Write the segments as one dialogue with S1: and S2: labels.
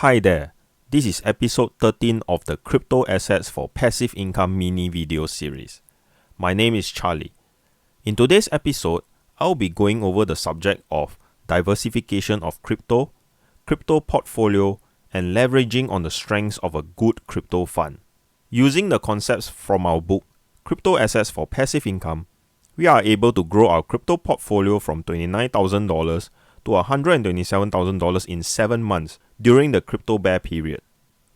S1: Hi there, this is episode 13 of the Crypto Assets for Passive Income mini video series. My name is Charlie. In today's episode, I'll be going over the subject of diversification of crypto portfolio, and leveraging on the strengths of a good crypto fund. Using the concepts from our book, Crypto Assets for Passive Income, we are able to grow our crypto portfolio from $29,000 to $127,000 in 7 months during the crypto bear period.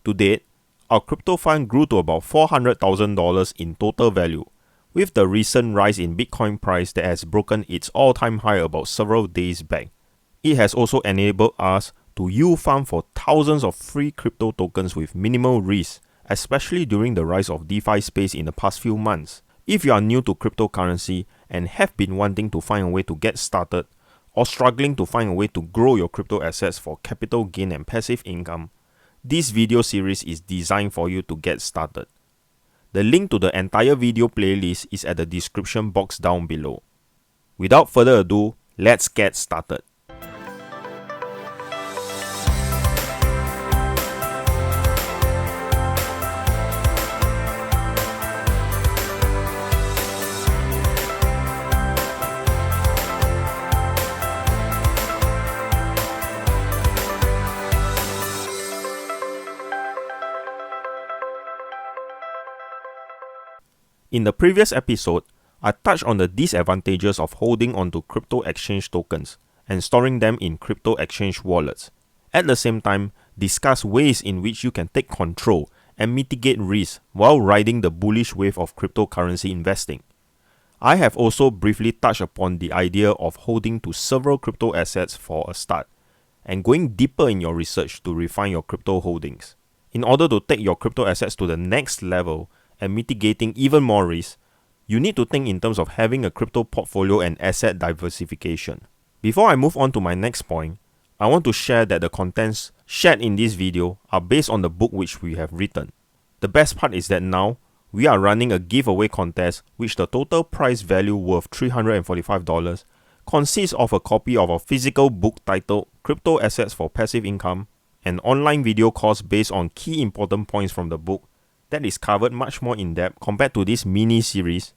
S1: To date, our crypto fund grew to about $400,000 in total value, with the recent rise in Bitcoin price that has broken its all-time high about several days back. It has also enabled us to yield farm for thousands of free crypto tokens with minimal risk, especially during the rise of DeFi space in the past few months. If you are new to cryptocurrency and have been wanting to find a way to get started, or struggling to find a way to grow your crypto assets for capital gain and passive income, this video series is designed for you to get started. The link to the entire video playlist is at the description box down below. Without further ado, let's get started. In the previous episode, I touched on the disadvantages of holding onto crypto exchange tokens and storing them in crypto exchange wallets. At the same time, discuss ways in which you can take control and mitigate risk while riding the bullish wave of cryptocurrency investing. I have also briefly touched upon the idea of holding to several crypto assets for a start and going deeper in your research to refine your crypto holdings. In order to take your crypto assets to the next level and mitigating even more risk, you need to think in terms of having a crypto portfolio and asset diversification. Before I move on to my next point, I want to share that the contents shared in this video are based on the book which we have written. The best part is that now, we are running a giveaway contest which the total prize value worth $345 consists of a copy of a physical book titled Crypto Assets for Passive Income, an online video course based on key important points from the book that is covered much more in depth compared to this mini series,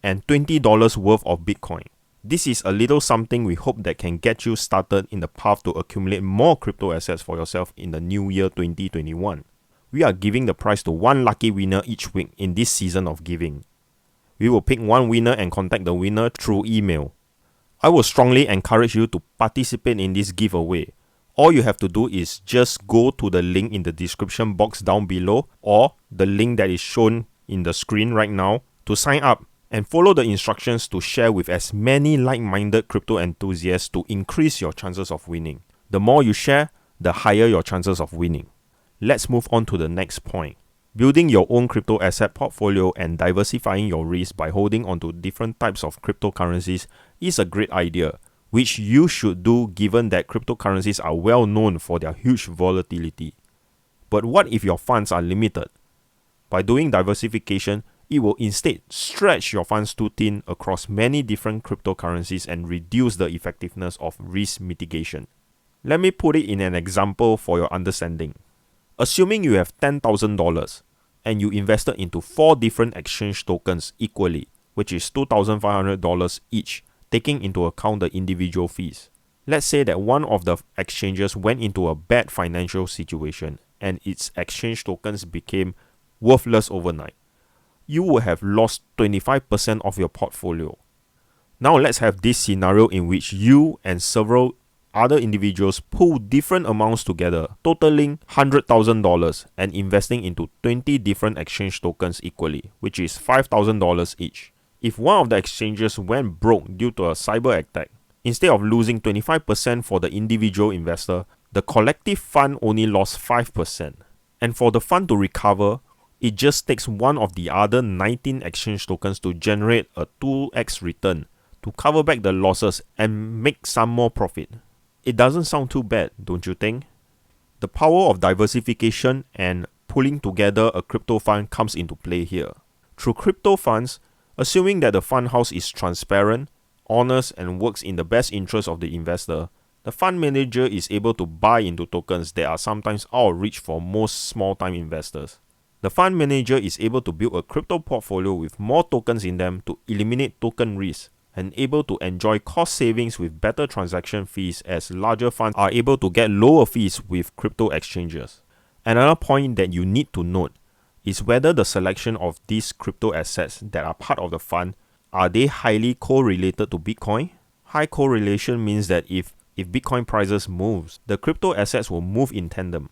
S1: and $20 worth of Bitcoin. This is a little something we hope that can get you started in the path to accumulate more crypto assets for yourself in the new year 2021. We are giving the prize to one lucky winner each week in this season of giving. We will pick one winner and contact the winner through email. I will strongly encourage you to participate in this giveaway. All you have to do is just go to the link in the description box down below or the link that is shown in the screen right now to sign up and follow the instructions to share with as many like-minded crypto enthusiasts to increase your chances of winning. The more you share, the higher your chances of winning. Let's move on to the next point. Building your own crypto asset portfolio and diversifying your risk by holding onto different types of cryptocurrencies is a great idea, which you should do given that cryptocurrencies are well known for their huge volatility. But what if your funds are limited? By doing diversification, it will instead stretch your funds too thin across many different cryptocurrencies and reduce the effectiveness of risk mitigation. Let me put it in an example for your understanding. Assuming you have $10,000 and you invested into 4 different exchange tokens equally, which is $2,500 each, taking into account the individual fees. Let's say that one of the exchanges went into a bad financial situation and its exchange tokens became worthless overnight. You will have lost 25% of your portfolio. Now let's have this scenario in which you and several other individuals pool different amounts together, totaling $100,000 and investing into 20 different exchange tokens equally, which is $5,000 each. If one of the exchanges went broke due to a cyber attack, instead of losing 25% for the individual investor, the collective fund only lost 5%. And for the fund to recover, it just takes one of the other 19 exchange tokens to generate a 2x return to cover back the losses and make some more profit. It doesn't sound too bad, don't you think? The power of diversification and pulling together a crypto fund comes into play here. Through crypto funds, assuming that the fund house is transparent, honest, and works in the best interest of the investor, The fund manager is able to buy into tokens that are sometimes out of reach for most small-time investors. The fund manager is able to build a crypto portfolio with more tokens in them to eliminate token risk, and able to enjoy cost savings with better transaction fees as larger funds are able to get lower fees with crypto exchanges. Another point that you need to note is whether the selection of these crypto assets that are part of the fund, are they highly correlated to Bitcoin? High correlation means that if Bitcoin prices moves, the crypto assets will move in tandem,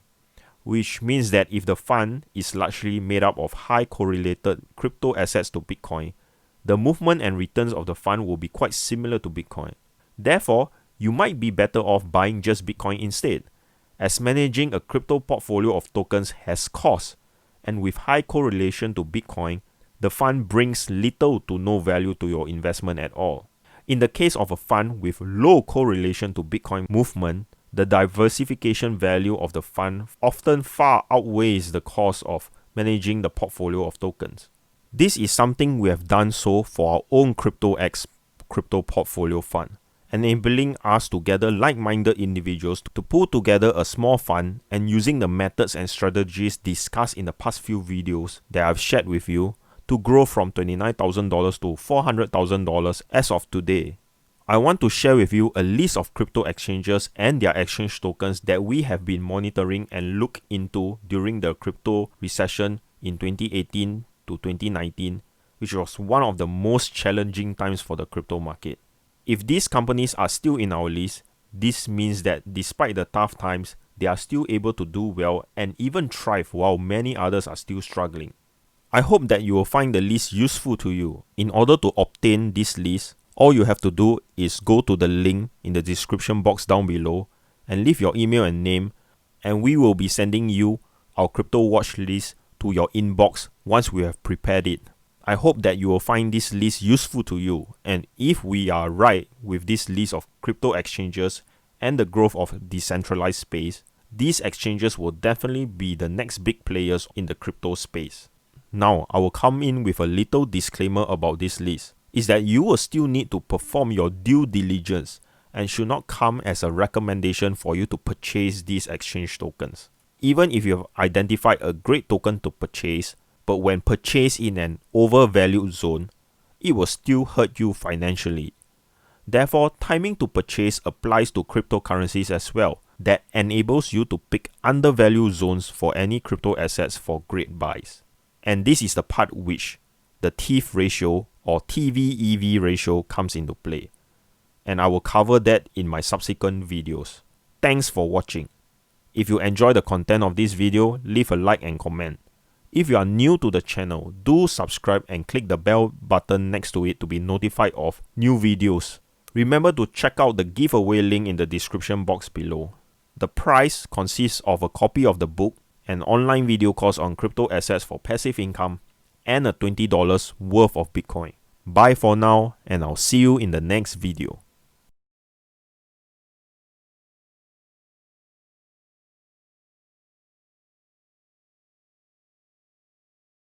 S1: which means that if the fund is largely made up of high correlated crypto assets to Bitcoin, the movement and returns of the fund will be quite similar to Bitcoin. Therefore, you might be better off buying just Bitcoin instead, as managing a crypto portfolio of tokens has costs, and with high correlation to Bitcoin, the fund brings little to no value to your investment at all. In the case of a fund with low correlation to Bitcoin movement, the diversification value of the fund often far outweighs the cost of managing the portfolio of tokens. This is something we have done so for our own CryptoX crypto portfolio fund, enabling us to gather like-minded individuals to pull together a small fund, and using the methods and strategies discussed in the past few videos that I've shared with you to grow from $29,000 to $400,000 as of today. I want to share with you a list of crypto exchanges and their exchange tokens that we have been monitoring and looked into during the crypto recession in 2018 to 2019, which was one of the most challenging times for the crypto market. If these companies are still in our list, this means that despite the tough times, they are still able to do well and even thrive while many others are still struggling. I hope that you will find the list useful to you. In order to obtain this list, all you have to do is go to the link in the description box down below and leave your email and name, and we will be sending you our crypto watch list to your inbox once we have prepared it. I hope that you will find this list useful to you, and if we are right with this list of crypto exchanges and the growth of decentralized space, these exchanges will definitely be the next big players in the crypto space. Now, I will come in with a little disclaimer about this list, is that you will still need to perform your due diligence and should not come as a recommendation for you to purchase these exchange tokens. Even if you have identified a great token to purchase, but when purchased in an overvalued zone, it will still hurt you financially. Therefore, timing to purchase applies to cryptocurrencies as well, that enables you to pick undervalued zones for any crypto assets for great buys. And this is the part which the TEV ratio or TVEV ratio comes into play. And I will cover that in my subsequent videos. Thanks for watching. If you enjoy the content of this video, leave a like and comment. If you are new to the channel, do subscribe and click the bell button next to it to be notified of new videos. Remember to check out the giveaway link in the description box below. The prize consists of a copy of the book, an online video course on crypto assets for passive income, and a $20 worth of Bitcoin. Bye for now, and I'll see you in the next video.